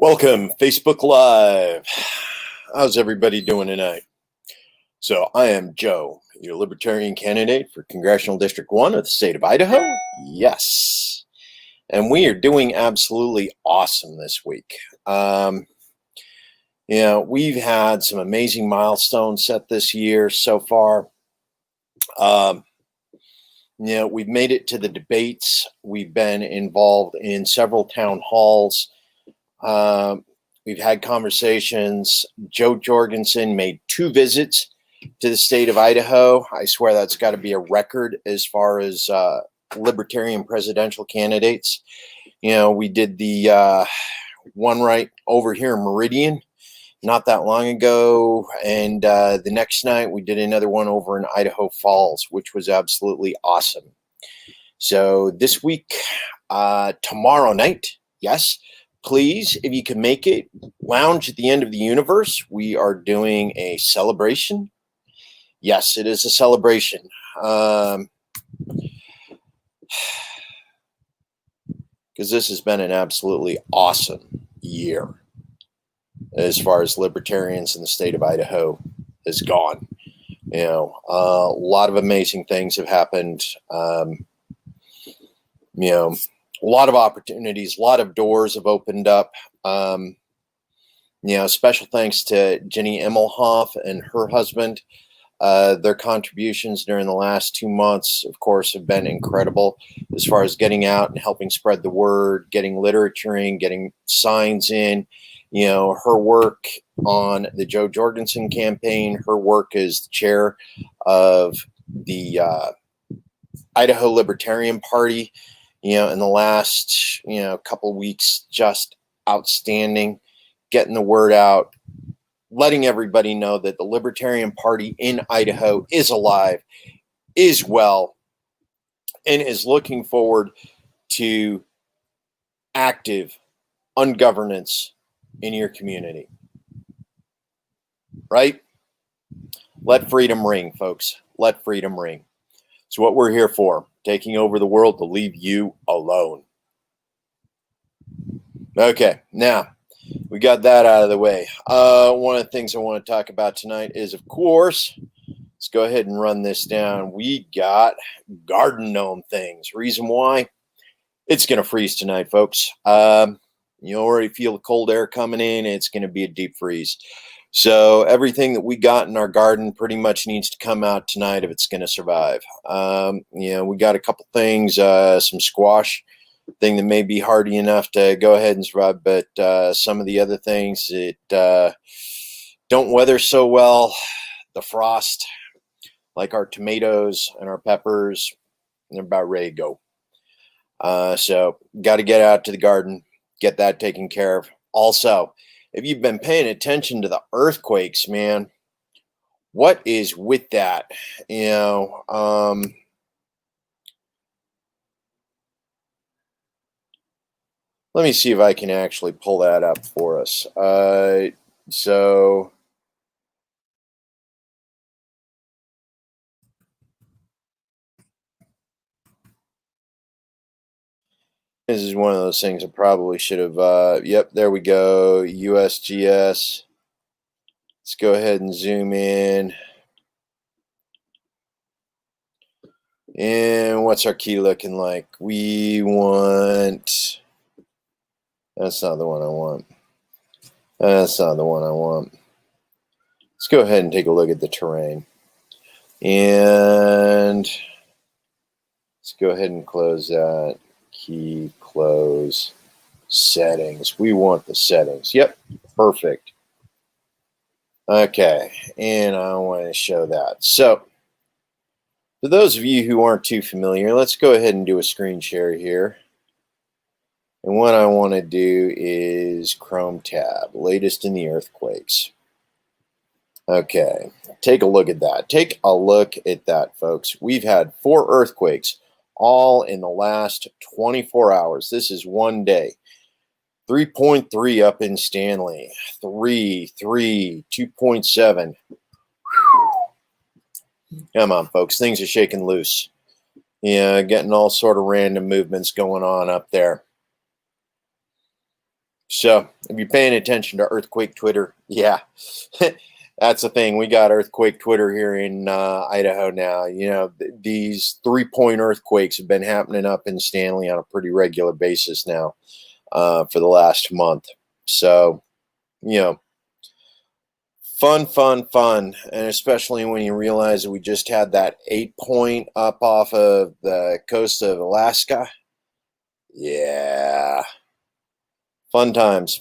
Welcome, Facebook Live. How's everybody doing tonight? So I am Joe, your Libertarian candidate for Congressional District 1 of the state of Idaho. Yes. And we are doing absolutely awesome this week. We've had some amazing milestones set this year so far. We've made it to the debates. We've been involved in several town halls. We've had conversations. Jo Jorgensen made 2 visits to the state of Idaho. I swear that's got to be a record as far as libertarian presidential candidates. We did the one right over here in Meridian not that long ago. And the next night we did another one over in Idaho Falls, which was absolutely awesome. So this week, tomorrow night, yes, please, if you can make it, lounge at the end of the universe. We are doing a celebration. Yes, it is a celebration. Because this has been an absolutely awesome year as far as libertarians in the state of Idaho has gone. A lot of amazing things have happened. A lot of opportunities, a lot of doors have opened up. Special thanks to Jenny Emmelhoff and her husband. Their contributions during the last 2 months, of course, have been incredible as far as getting out and helping spread the word, getting literature in, getting signs in. Her work on the Jo Jorgensen campaign, her work as the chair of the Idaho Libertarian Party, in the last, couple of weeks, just outstanding, getting the word out, letting everybody know that the Libertarian Party in Idaho is alive, is well, and is looking forward to active ungovernance in your community. Right? Let freedom ring, folks. Let freedom ring. It's what we're here for, taking over the world to leave you alone. Okay, now we got that out of the way. One of the things I want to talk about tonight is, of course, let's go ahead and run this down. We got garden gnome things. Reason why? It's going to freeze tonight, folks. You already feel the cold air coming in. It's going to be a deep freeze. So everything that we got in our garden pretty much needs to come out tonight if it's going to survive. We got a couple things, some squash thing that may be hardy enough to go ahead and survive, but some of the other things that don't weather so well, the frost, like our tomatoes and our peppers, they're about ready to go. So got to get out to the garden, get that taken care of. Also, if you've been paying attention to the earthquakes, man, what is with that? Let me see if I can actually pull that up for us. So this is one of those things I probably should have. Yep, there we go. USGS. Let's go ahead and zoom in. And what's our key looking like? We want... That's not the one I want. That's not the one I want. Let's go ahead and take a look at the terrain. And let's go ahead and close that. Key, close, settings. We want the settings. Yep, perfect. Okay, and I want to show that. So, for those of you who aren't too familiar, let's go ahead and do a screen share here. And what I want to do is Chrome tab, latest in the earthquakes. Okay, take a look at that. Take a look at that, folks. We've had 4 earthquakes, all in the last 24 hours. This is one day. 3.3 up in Stanley. 3, 2.7. Come on, folks. Things are shaking loose. Yeah, getting all sort of random movements going on up there. So if you're paying attention to earthquake Twitter, yeah, that's the thing. We got earthquake Twitter here in Idaho now. You know, these 3-point earthquakes have been happening up in Stanley on a pretty regular basis now for the last month. So, you know, fun. And especially when you realize that we just had that 8-point up off of the coast of Alaska. Yeah. Fun times.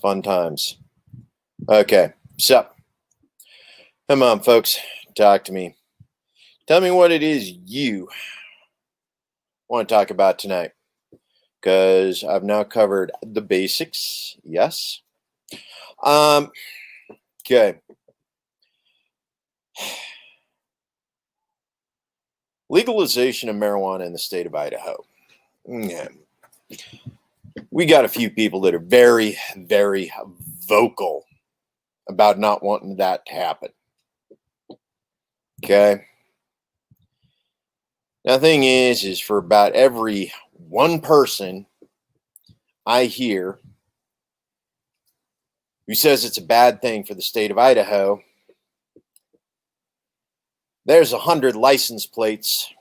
Okay. So, come on, folks. Talk to me. Tell me what it is you want to talk about tonight. Because I've now covered the basics. Yes. Okay. Legalization of marijuana in the state of Idaho. Yeah. We got a few people that are very, very vocal about not wanting that to happen. Okay. Now, the thing is for about every one person I hear who says it's a bad thing for the state of Idaho, there's 100 license plates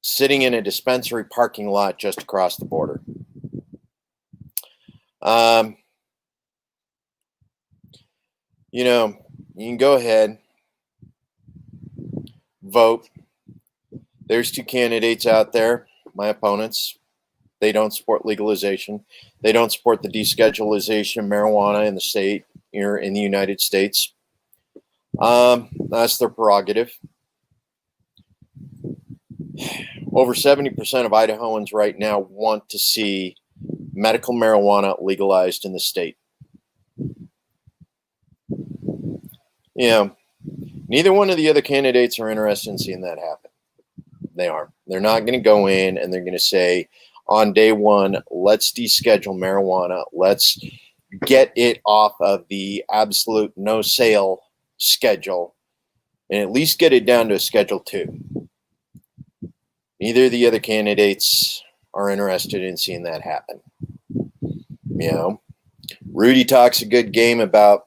sitting in a dispensary parking lot just across the border. You know, you can go ahead, vote. There's 2 candidates out there, my opponents. They don't support legalization. They don't support the deschedulization of marijuana in the state here in the United States. That's their prerogative. Over 70% of Idahoans right now want to see medical marijuana legalized in the state. You know, neither one of the other candidates are interested in seeing that happen. They aren't. They're not going to go in and they're going to say, on day one, let's deschedule marijuana. Let's get it off of the absolute no sale schedule and at least get it down to a Schedule 2. Neither of the other candidates are interested in seeing that happen. You know, Rudy talks a good game about,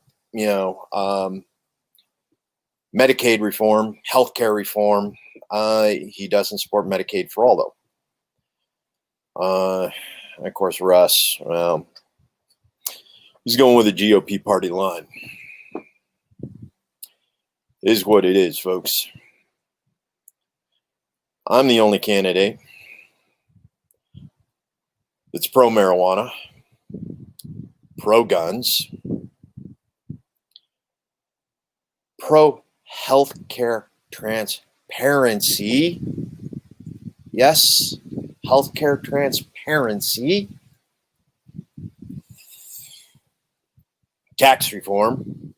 Medicaid reform, healthcare reform. He doesn't support Medicaid for all, though. And of course, Russ, well, he's going with the GOP party line. It is what it is, folks. I'm the only candidate that's pro-marijuana, pro-guns, pro-healthcare transparency. Yes, healthcare transparency. Tax reform.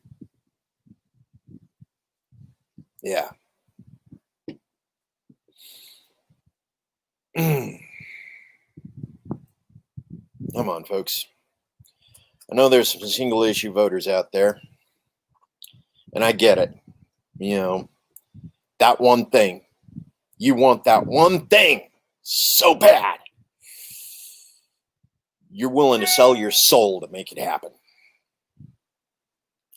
Yeah. Come on, folks. I know there's some single issue voters out there, and I get it. You know, that one thing. You want that one thing so bad. You're willing to sell your soul to make it happen.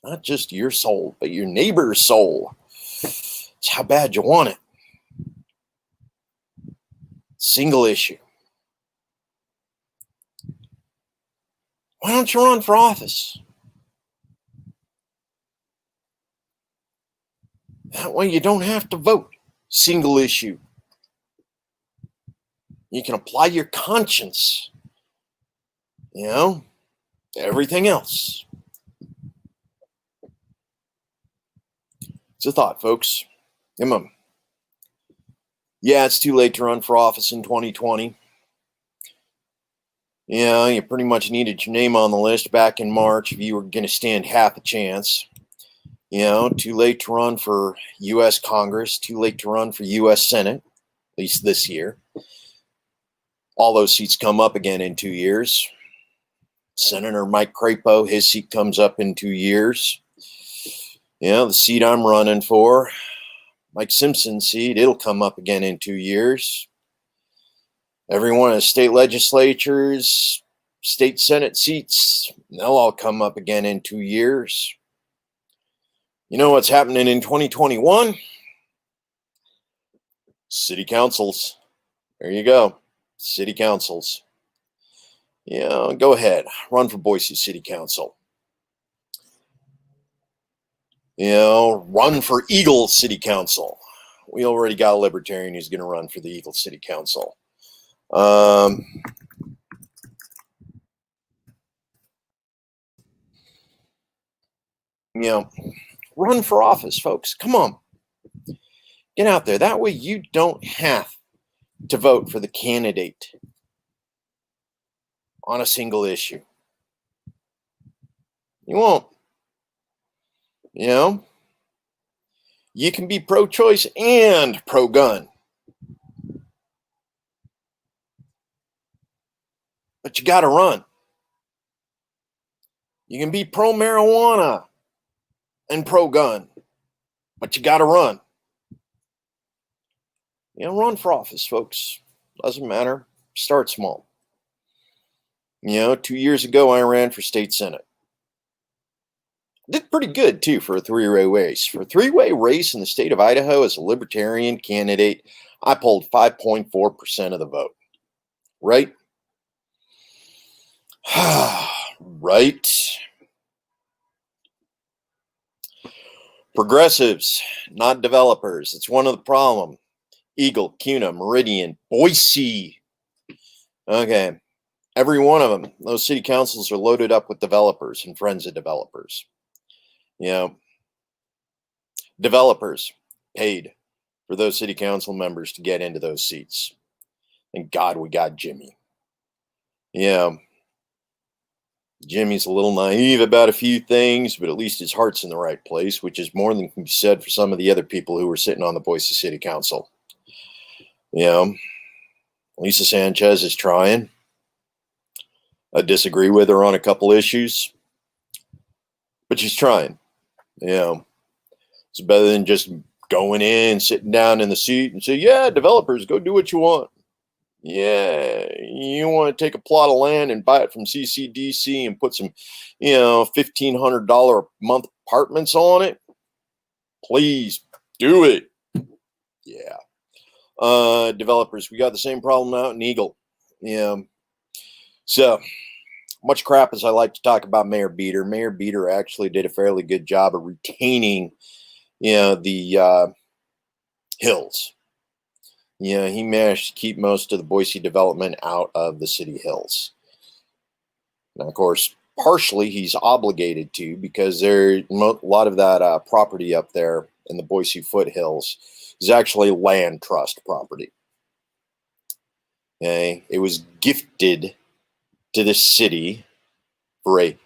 Not just your soul, but your neighbor's soul. It's how bad you want it. Single issue. Why don't you run for office? That way you don't have to vote. Single issue. You can apply your conscience. To everything else. It's a thought, folks. Come on. Yeah, it's too late to run for office in 2020. You pretty much needed your name on the list back in March if you were going to stand half a chance. Too late to run for U.S. Congress, too late to run for U.S. Senate, at least this year. All those seats come up again in 2 years. Senator Mike Crapo, his seat comes up in 2 years. The seat I'm running for, Mike Simpson's seat, it'll come up again in 2 years. Every one of the state legislatures, state Senate seats, they'll all come up again in 2 years. You know what's happening in 2021? City councils. There you go. City councils. Yeah, go ahead. Run for Boise City Council. Run for Eagle City Council. We already got a libertarian who's going to run for the Eagle City Council. Run for office, folks. Come on. Get out there. That way you don't have to vote for the candidate on a single issue. You won't. You can be pro-choice and pro-gun. But you got to run. You can be pro-marijuana and pro-gun, but you got to run. Run for office, folks. Doesn't matter. Start small. 2 years ago, I ran for state senate. Did pretty good, too, for a three-way race. For a three-way race in the state of Idaho as a libertarian candidate, I polled 5.4% of the vote. Right? Right. Progressives, not developers. It's one of the problem. Eagle, Kuna, Meridian, Boise. Okay. Every one of them, those city councils are loaded up with developers and friends of developers. Developers paid for those city council members to get into those seats. Thank God we got Jimmy. Jimmy's a little naive about a few things, but at least his heart's in the right place, which is more than can be said for some of the other people who were sitting on the Boise City Council. Lisa Sanchez is trying. I disagree with her on a couple issues, but she's trying. It's better than just going in, sitting down in the seat and say, yeah, developers, go do what you want. Yeah, you want to take a plot of land and buy it from CCDC and put some, $1,500 a month apartments on it? Please do it. Yeah. Developers, we got the same problem out in Eagle. So much crap as I like to talk about Mayor Beater. Mayor Beater actually did a fairly good job of retaining, the hills. He managed to keep most of the Boise development out of the city hills. Now, of course, partially he's obligated to, because a lot of that property up there in the Boise foothills is actually land trust property. Okay, it was gifted to the city for a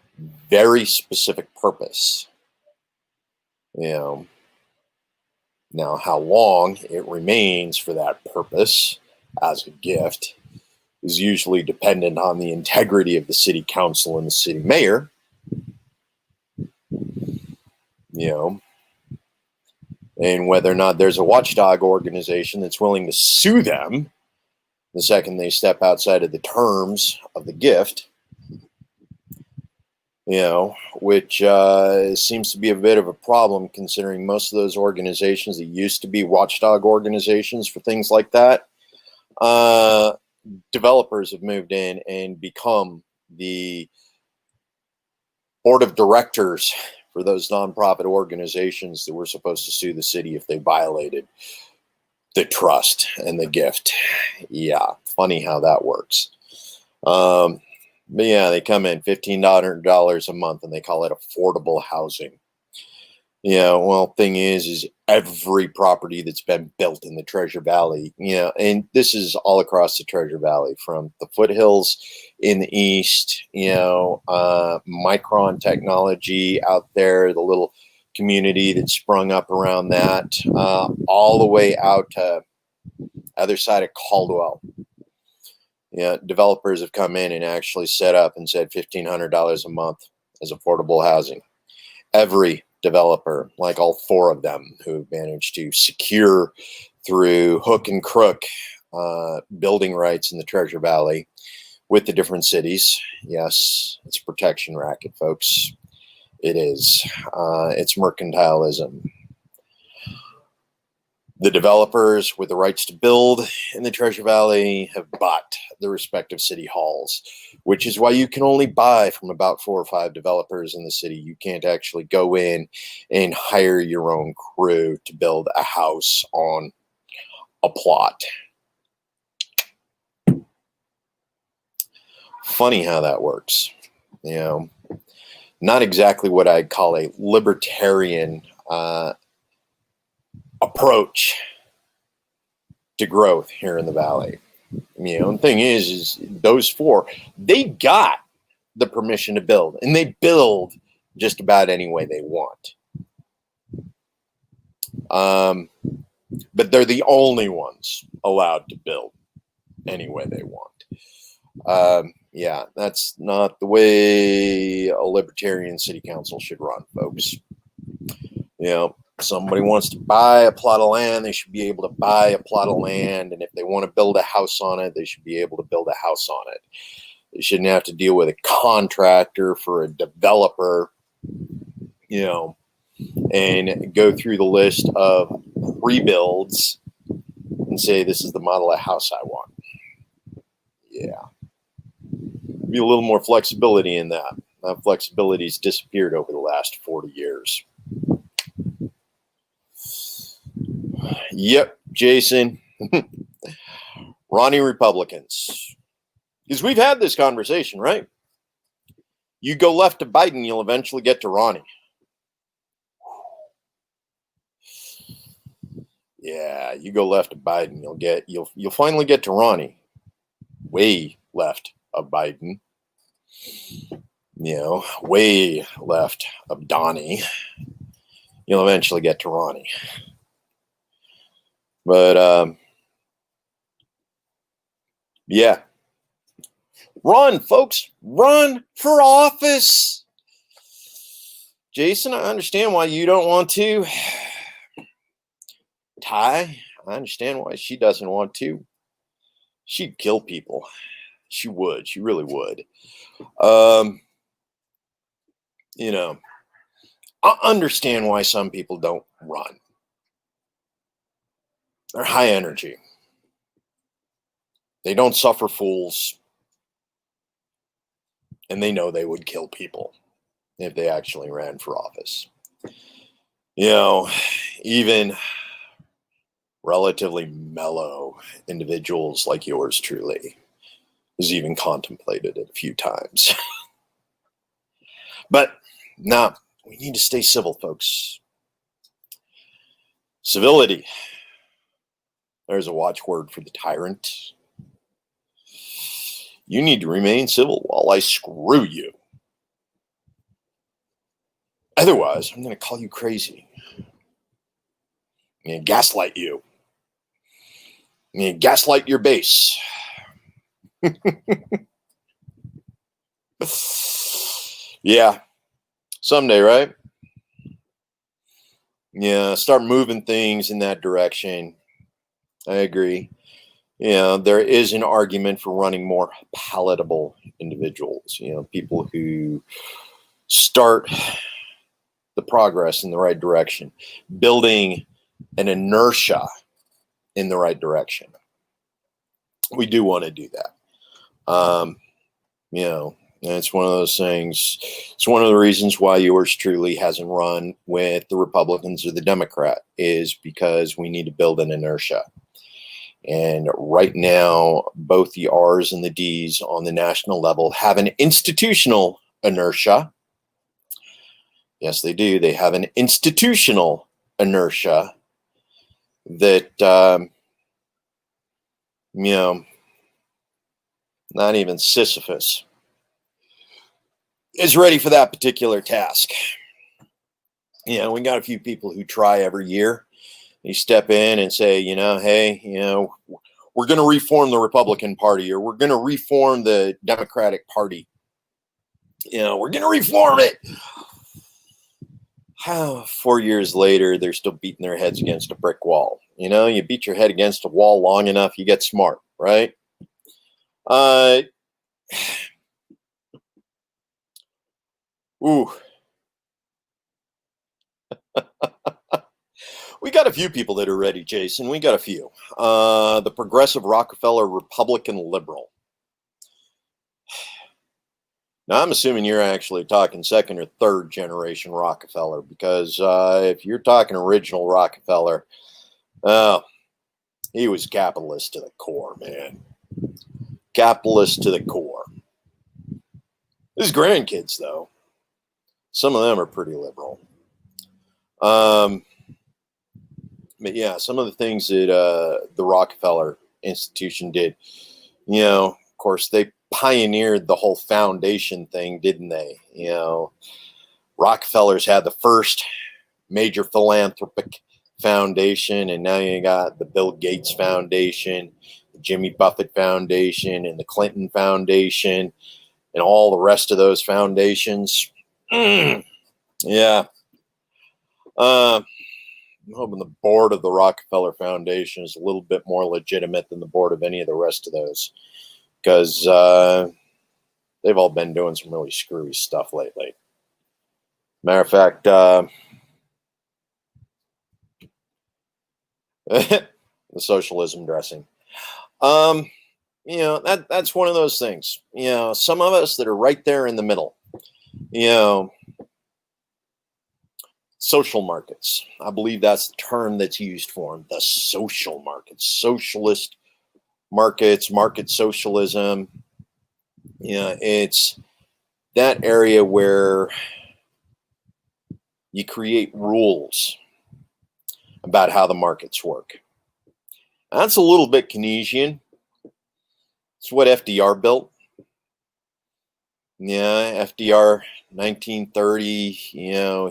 very specific purpose. Now, how long it remains for that purpose as a gift is usually dependent on the integrity of the city council and the city mayor. And whether or not there's a watchdog organization that's willing to sue them the second they step outside of the terms of the gift, which seems to be a bit of a problem, considering most of those organizations that used to be watchdog organizations for things like that, developers have moved in and become the board of directors for those nonprofit organizations that were supposed to sue the city if they violated the trust and the gift. Yeah, funny how that works. But yeah, they come in $1,500 a month and they call it affordable housing. Thing is every property that's been built in the Treasure Valley, and this is all across the Treasure Valley, from the foothills in the east, Micron Technology out there, the little community that sprung up around that, all the way out to other side of Caldwell. Developers have come in and actually set up and said $1,500 a month as affordable housing. Every developer, like all four of them who managed to secure through hook and crook building rights in the Treasure Valley, with the different cities. Yes, it's a protection racket, folks. It is. It's mercantilism. The developers with the rights to build in the Treasure Valley have bought the respective city halls, which is why you can only buy from about 4 or 5 developers in the city. You can't actually go in and hire your own crew to build a house on a plot. Funny how that works. You know, not exactly what I'd call a libertarian approach to growth here in the valley. You know, the thing is those 4, they got the permission to build, and they build just about any way they want. But they're the only ones allowed to build any way they want. Yeah, that's not the way a libertarian city council should run, folks. You know, somebody wants to buy a plot of land, they should be able to buy a plot of land. And if they want to build a house on it, they should be able to build a house on it. They shouldn't have to deal with a contractor for a developer, you know, and go through the list of rebuilds and say, this is the model of house I want. Yeah. Be a little more flexibility in that. That flexibility's disappeared over the last 40 years. Yep, Jason. Ronnie Republicans. Because we've had this conversation, right? You go left to Biden, you'll eventually get to Ronnie. Yeah, you go left to Biden, you'll finally get to Ronnie. Way left of Biden. You know, way left of Donnie. You'll eventually get to Ronnie. But yeah. Run, folks. Run for office. Jason, I understand why you don't want to. Ty, I understand why she doesn't want to. She'd kill people. She would. She really would. You know, I understand why some people don't run. They're high energy. They don't suffer fools. And they know they would kill people if they actually ran for office. You know, even relatively mellow individuals like yours truly has even contemplated it a few times. But no, we need to stay civil, folks. Civility. There's a watchword for the tyrant. You need to remain civil while I screw you. Otherwise, I'm going to call you crazy. I'm going to gaslight you. I'm going to gaslight your base. Yeah. Someday, right? Yeah, start moving things in that direction. I agree. You know, there is an argument for running more palatable individuals, you know, people who start the progress in the right direction, building an inertia in the right direction. We do want to do that. You know, and it's one of those things. It's one of the reasons why yours truly hasn't run with the Republicans or the Democrat, is because we need to build an inertia. And right now, both the R's and the D's on the national level have an institutional inertia. Yes, they do. They have an institutional inertia that, you know, not even Sisyphus is ready for that particular task. You know, we got a few people who try every year. You step in and say, you know, hey, you know, we're going to reform the Republican Party, or we're going to reform the Democratic Party. You know, we're going to reform it. 4 years later, they're still beating their heads against a brick wall. You know, you beat your head against a wall long enough, you get smart, right? Ooh, we got a few people that are ready, Jason. We got a few. The Progressive Rockefeller Republican Liberal. Now, I'm assuming you're actually talking second or third generation Rockefeller, because if you're talking original Rockefeller, he was capitalist to the core, man. Capitalist to the core. His grandkids, though, some of them are pretty liberal. But yeah, some of the things that the Rockefeller Institution did, of course, they pioneered the whole foundation thing, didn't they? Rockefellers had the first major philanthropic foundation, and now you got the Bill Gates Foundation, the Jimmy Buffett Foundation, and the Clinton Foundation, and all the rest of those foundations. Yeah. I'm hoping the board of the Rockefeller Foundation is a little bit more legitimate than the board of any of the rest of those, because they've all been doing some really screwy stuff lately. Matter of fact, the socialism dressing. That's one of those things. Some of us that are right there in the middle. Social markets. I believe that's the term that's used for them. The social markets, socialist markets, market socialism. It's that area where you create rules about how the markets work. That's a little bit Keynesian. It's what FDR built. Yeah, FDR, 1930,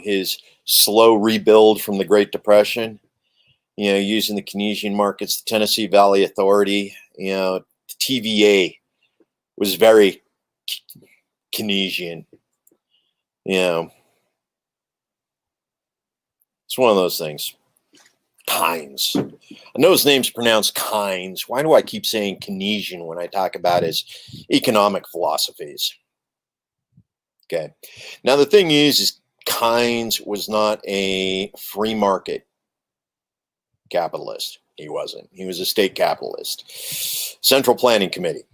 his slow rebuild from the Great Depression, using the Keynesian markets, the Tennessee Valley Authority, the TVA was very Keynesian. It's one of those things. Keynes. I know his name's pronounced Keynes. Why do I keep saying Keynesian when I talk about his economic philosophies? Okay. Now, the thing is Keynes was not a free market capitalist. He wasn't. He was a state capitalist. Central Planning Committee.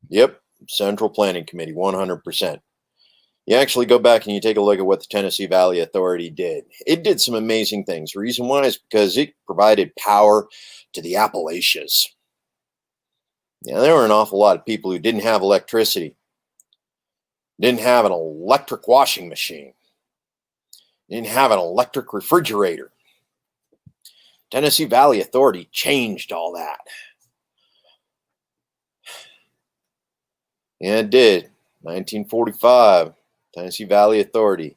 Yep. Central Planning Committee, 100%. You actually go back and you take a look at what the Tennessee Valley Authority did. It did some amazing things. The reason why is because it provided power to the Appalachians. There were an awful lot of people who didn't have electricity, didn't have an electric washing machine, didn't have an electric refrigerator. Tennessee Valley Authority changed all that. Yeah, it did. 1945, Tennessee Valley Authority.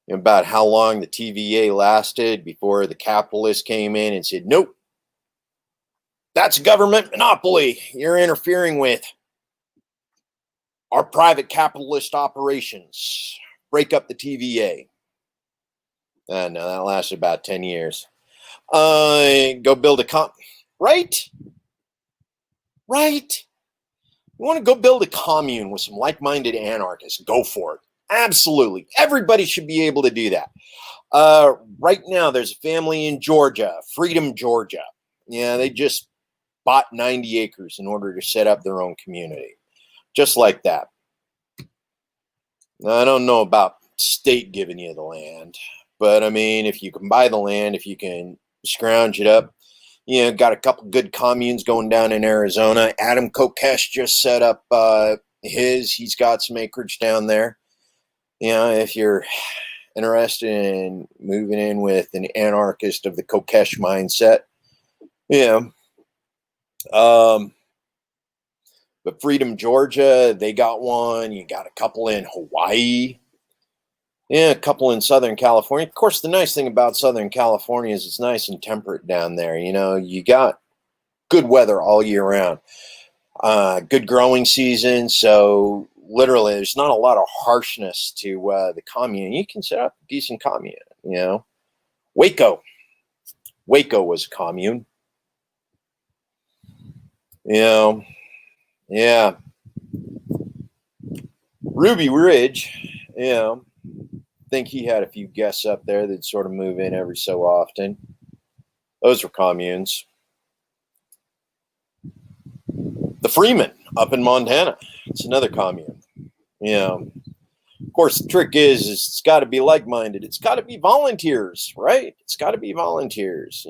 About how long the TVA lasted before the capitalists came in and said, nope, that's a government monopoly. You're interfering with our private capitalist operations. Break up the TVA. No, that lasted about 10 years. Go build a right? Right? You want to go build a commune with some like-minded anarchists? Go for it. Absolutely. Everybody should be able to do that. Right now, there's a family in Georgia, Freedom, Georgia. They just bought 90 acres in order to set up their own community. Just like that. Now, I don't know about state giving you the land, but I mean, if you can buy the land, if you can scrounge it up, got a couple good communes going down in Arizona. Adam Kokesh just set up he's got some acreage down there. If you're interested in moving in with an anarchist of the Kokesh mindset, but Freedom, Georgia, they got one. You got a couple in Hawaii. A couple in Southern California. Of course, the nice thing about Southern California is it's nice and temperate down there. You got good weather all year round. Good growing season. So literally, there's not a lot of harshness to the commune. You can set up a decent commune, Waco. Waco was a commune. Yeah. Ruby Ridge, think he had a few guests up there that sort of move in every so often. Those were communes. The Freeman up in Montana. It's another commune. Of course, the trick is it's got to be like-minded. It's got to be volunteers, right? It's got to be volunteers.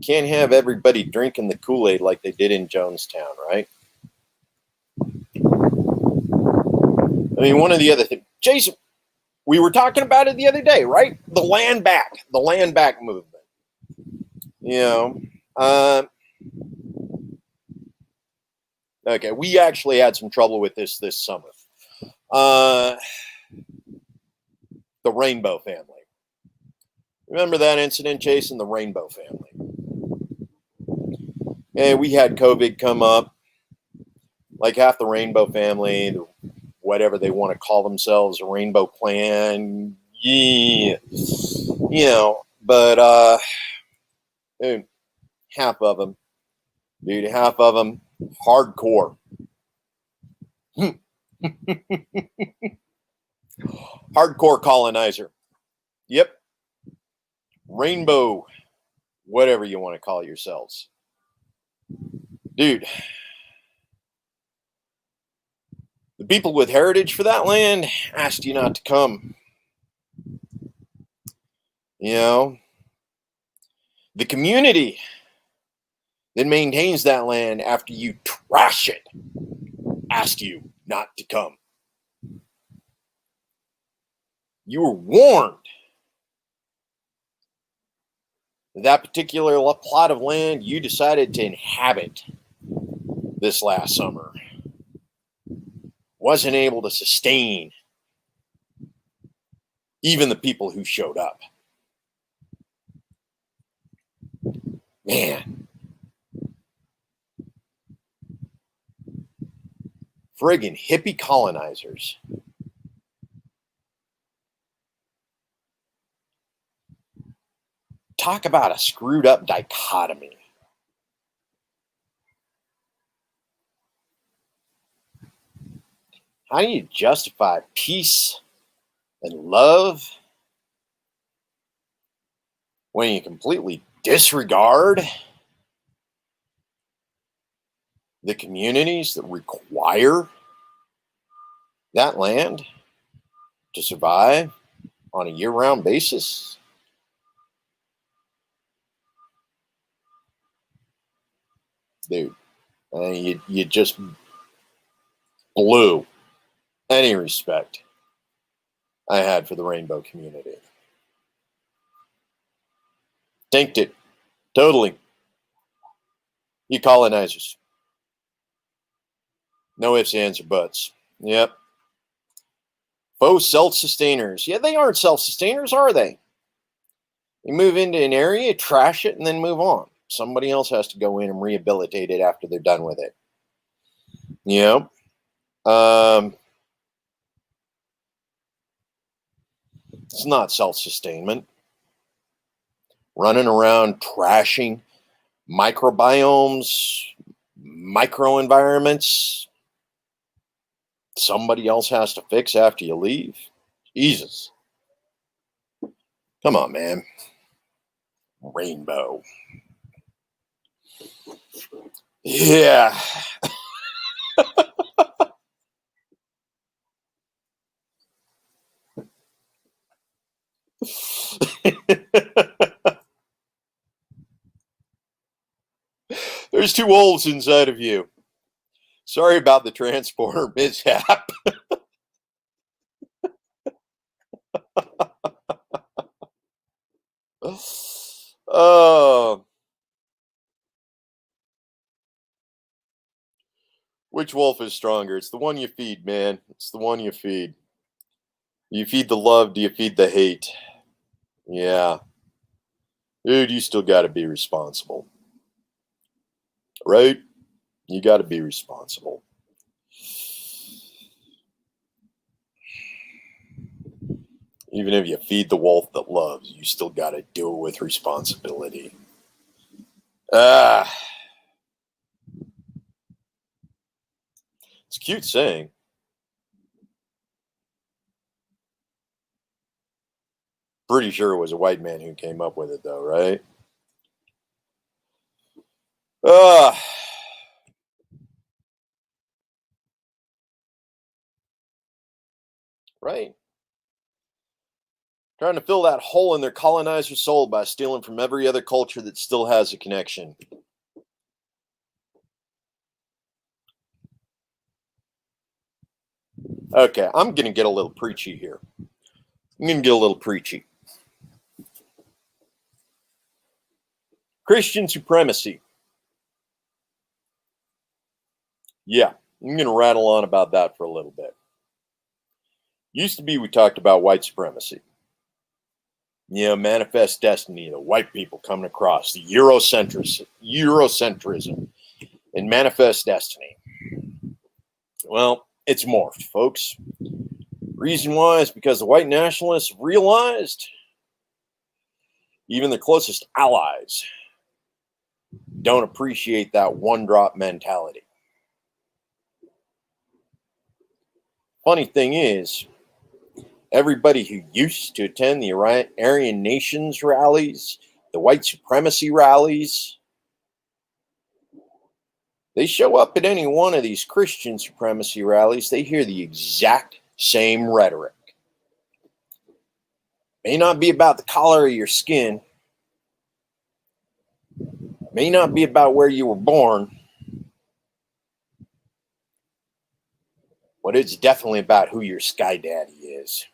Can't have everybody drinking the Kool-Aid like they did in Jonestown, right? I mean, one of the other things, Jason, we were talking about it the other day, right? The land back movement. Okay, we actually had some trouble with this summer. The Rainbow family. Remember that incident, Jason? The Rainbow family. And we had COVID come up. Like half the Rainbow family, whatever they want to call themselves, a Rainbow Clan. Yeah. But dude, half of them, hardcore. Hardcore colonizer. Yep. Rainbow, whatever you want to call yourselves. Dude, the people with heritage for that land asked you not to come. The community that maintains that land after you trash it asked you not to come. You were warned that particular plot of land you decided to inhabit this last summer wasn't able to sustain even the people who showed up. Man. Friggin' hippie colonizers. Talk about a screwed up dichotomy. How do you justify peace and love when you completely disregard the communities that require that land to survive on a year-round basis? Dude, you just blew any respect I had for the Rainbow community. Tanked it. Totally. You colonizers. No ifs, ands, or buts. Yep. Faux self-sustainers. Yeah, they aren't self-sustainers, are they? You move into an area, trash it, and then move on. Somebody else has to go in and rehabilitate it after they're done with it. It's not self-sustainment. Running around trashing microbiomes, microenvironments, somebody else has to fix after you leave. Jesus. Come on, man. Rainbow. Yeah. There's two wolves inside of you. Sorry about the transporter mishap. Which wolf is stronger? It's the one you feed, man. It's the one you feed. You feed the love, do you feed the hate? Yeah. Dude, you still got to be responsible. Right? You got to be responsible. Even if you feed the wolf that loves, you still got to do it with responsibility. It's a cute saying. Pretty sure it was a white man who came up with it, though, right? Uh, right. Trying to fill that hole in their colonizer soul by stealing from every other culture that still has a connection. Okay, I'm going to get a little preachy here. I'm going to get a little preachy. Christian supremacy. Yeah, I'm going to rattle on about that for a little bit. Used to be we talked about white supremacy. You know, manifest destiny, the white people coming across, the Eurocentrism, and manifest destiny. Well, it's morphed, folks. Reason why is because the white nationalists realized even the closest allies don't appreciate that one drop mentality. Funny thing is, everybody who used to attend the Aryan Nations rallies, the white supremacy rallies, they show up at any one of these Christian supremacy rallies, they hear the exact same rhetoric. May not be about the color of your skin, may not be about where you were born, but it's definitely about who your sky daddy is.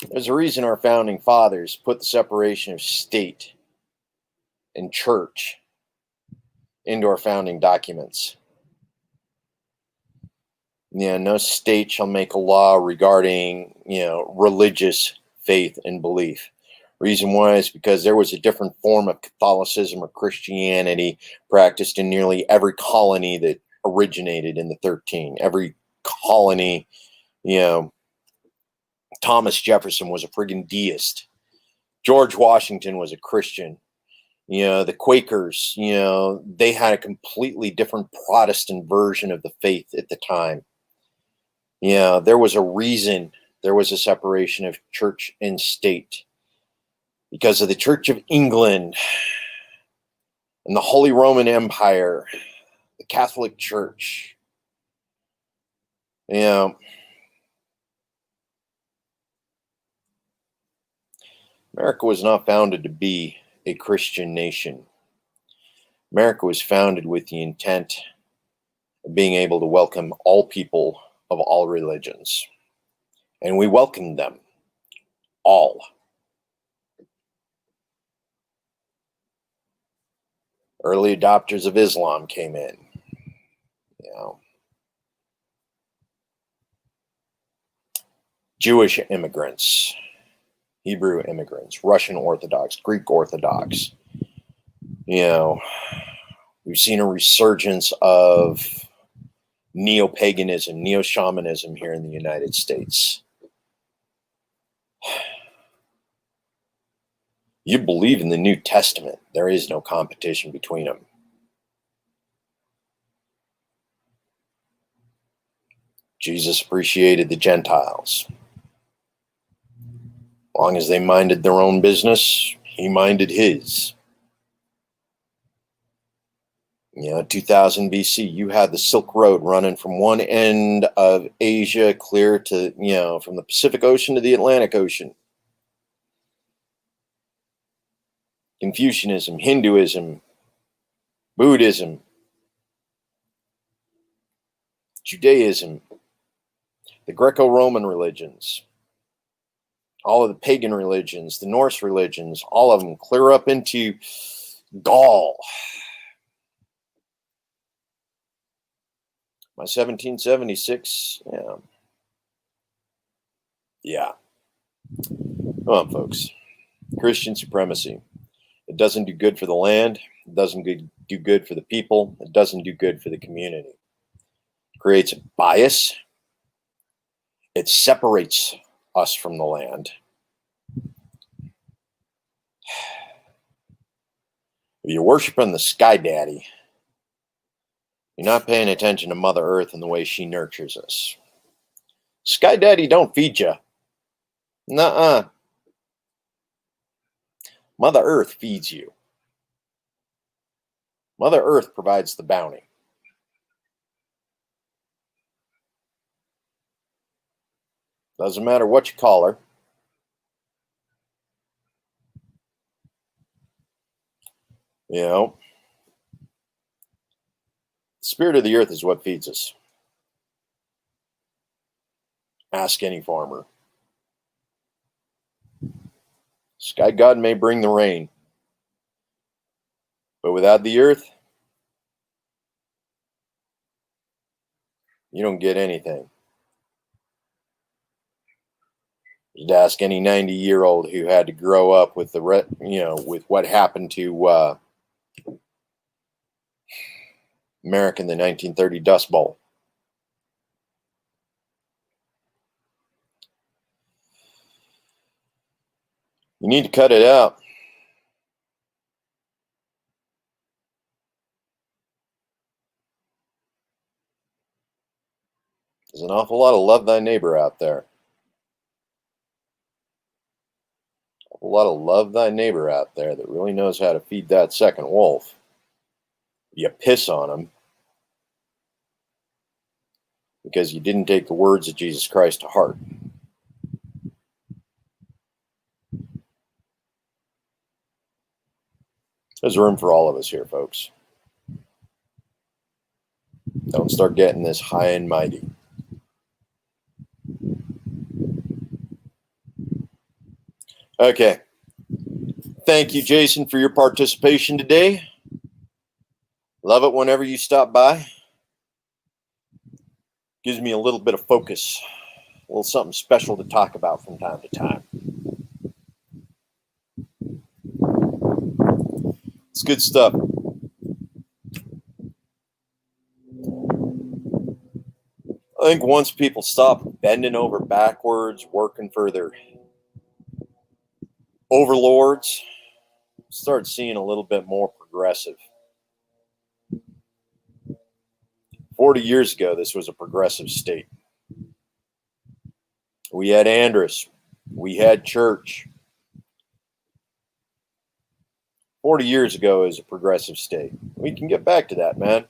There's a reason our founding fathers put the separation of state and church into our founding documents. Yeah, no state shall make a law regarding, religious faith and belief. Reason why is because there was a different form of Catholicism or Christianity practiced in nearly every colony that originated in the 13. Every colony, Thomas Jefferson was a friggin' deist. George Washington was a Christian. The Quakers, they had a completely different Protestant version of the faith at the time. There was a reason there was a separation of church and state because of the Church of England and the Holy Roman Empire, the Catholic Church. America was not founded to be a Christian nation. America was founded with the intent of being able to welcome all people of all religions. And we welcomed them all. Early adopters of Islam came in. Jewish immigrants, Hebrew immigrants, Russian Orthodox, Greek Orthodox. We've seen a resurgence of neo-paganism, neo-shamanism here in the United States. You believe in the New Testament, there is no competition between them. Jesus appreciated the Gentiles. As long as they minded their own business, he minded his. 2000 BC, you had the Silk Road running from one end of Asia clear to, from the Pacific Ocean to the Atlantic Ocean. Confucianism, Hinduism, Buddhism, Judaism, the Greco-Roman religions, all of the pagan religions, the Norse religions, all of them clear up into Gaul. By 1776, yeah. Come on, folks. Christian supremacy. It doesn't do good for the land. It doesn't do good for the people. It doesn't do good for the community. It creates a bias. It separates us from the land. If you're worshiping the Sky Daddy, You're not paying attention to Mother Earth and the way she nurtures us. Sky Daddy don't feed you. Nuh-uh. Mother Earth feeds you. Mother Earth provides the bounty. Doesn't matter what you call her. You know, the spirit of the earth is what feeds us. Ask any farmer. Sky God may bring the rain, but without the earth, you don't get anything. You'd ask any 90-year-old who had to grow up with with what happened to America in the 1930 Dust Bowl. You need to cut it out. There's an awful lot of love thy neighbor out there. A lot of love thy neighbor out there that really knows how to feed that second wolf. You piss on him because you didn't take the words of Jesus Christ to heart. There's room for all of us here, folks. Don't start getting this high and mighty. Okay. Thank you, Jason, for your participation today. Love it whenever you stop by. Gives me a little bit of focus, a little something special to talk about from time to time. It's good stuff. I think once people stop bending over backwards, working for their overlords, start seeing a little bit more progressive. 40 years ago, this was a progressive state. We had Andrus. We had church. 40 years ago is a progressive state. We can get back to that, man.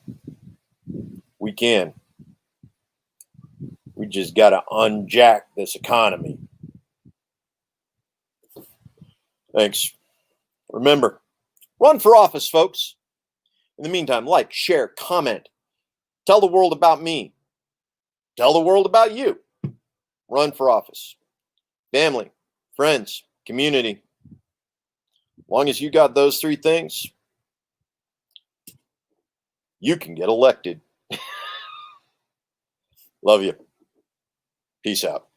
We can. We just got to unjack this economy. Thanks. Remember, run for office, folks. In the meantime, like, share, comment. Tell the world about me. Tell the world about you. Run for office. Family, friends, community. As long as you got those three things, you can get elected. Love you. Peace out.